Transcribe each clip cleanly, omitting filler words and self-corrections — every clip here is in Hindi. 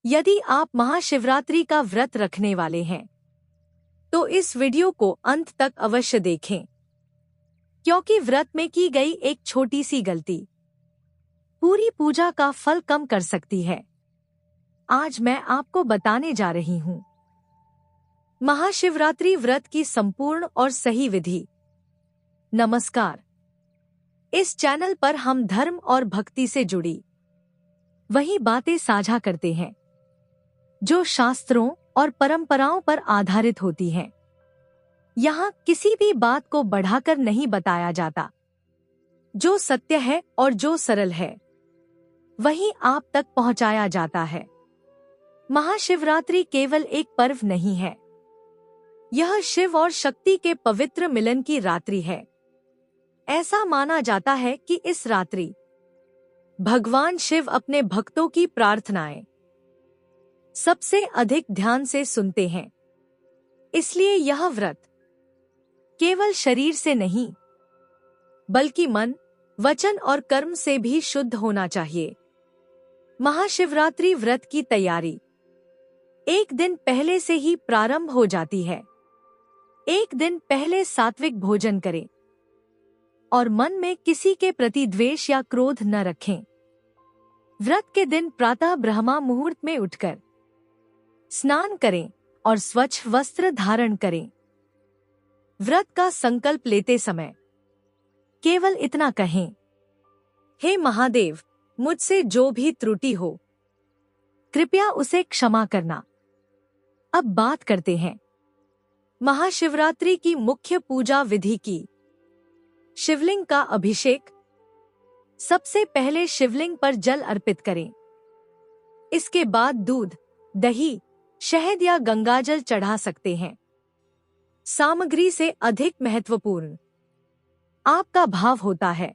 यदि आप महाशिवरात्रि का व्रत रखने वाले हैं तो इस वीडियो को अंत तक अवश्य देखें, क्योंकि व्रत में की गई एक छोटी सी गलती पूरी पूजा का फल कम कर सकती है। आज मैं आपको बताने जा रही हूँ महाशिवरात्रि व्रत की संपूर्ण और सही विधि। नमस्कार, इस चैनल पर हम धर्म और भक्ति से जुड़ी वही बातें साझा करते हैं जो शास्त्रों और परंपराओं पर आधारित होती हैं। यहाँ किसी भी बात को बढ़ाकर नहीं बताया जाता। जो सत्य है और जो सरल है वही आप तक पहुंचाया जाता है। महाशिवरात्रि केवल एक पर्व नहीं है, यह शिव और शक्ति के पवित्र मिलन की रात्रि है। ऐसा माना जाता है कि इस रात्रि भगवान शिव अपने भक्तों की प्रार्थनाएं सबसे अधिक ध्यान से सुनते हैं। इसलिए यह व्रत केवल शरीर से नहीं बल्कि मन, वचन और कर्म से भी शुद्ध होना चाहिए। महाशिवरात्रि व्रत की तैयारी एक दिन पहले से ही प्रारंभ हो जाती है। एक दिन पहले सात्विक भोजन करें और मन में किसी के प्रति द्वेष या क्रोध न रखें। व्रत के दिन प्रातः ब्रह्मा मुहूर्त में उठकर स्नान करें और स्वच्छ वस्त्र धारण करें। व्रत का संकल्प लेते समय केवल इतना कहें, हे महादेव, मुझसे जो भी त्रुटि हो कृपया उसे क्षमा करना। अब बात करते हैं महाशिवरात्रि की मुख्य पूजा विधि की। शिवलिंग का अभिषेक। सबसे पहले शिवलिंग पर जल अर्पित करें। इसके बाद दूध, दही, शहद या गंगाजल चढ़ा सकते हैं। सामग्री से अधिक महत्वपूर्ण आपका भाव होता है।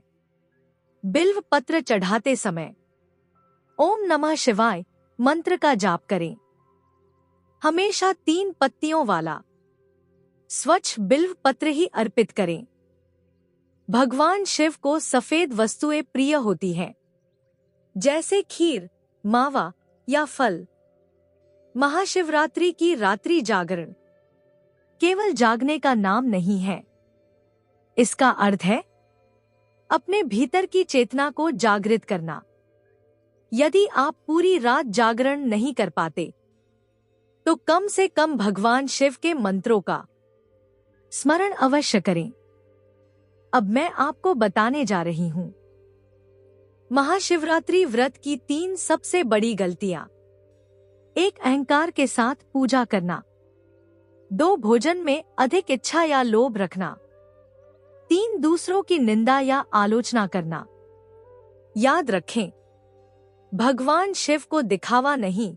बिल्व पत्र चढ़ाते समय ओम नमः शिवाय मंत्र का जाप करें। हमेशा 3 पत्तियों वाला स्वच्छ बिल्व पत्र ही अर्पित करें। भगवान शिव को सफेद वस्तुएं प्रिय होती हैं, जैसे खीर, मावा या फल। महाशिवरात्रि की रात्रि जागरण केवल जागने का नाम नहीं है। इसका अर्थ है अपने भीतर की चेतना को जागृत करना। यदि आप पूरी रात जागरण नहीं कर पाते तो कम से कम भगवान शिव के मंत्रों का स्मरण अवश्य करें। अब मैं आपको बताने जा रही हूं महाशिवरात्रि व्रत की 3 सबसे बड़ी गलतियां। 1. अहंकार के साथ पूजा करना। 2. भोजन में अधिक इच्छा या लोभ रखना। 3. दूसरों की निंदा या आलोचना करना। याद रखें, भगवान शिव को दिखावा नहीं,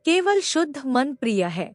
केवल शुद्ध मन प्रिय है।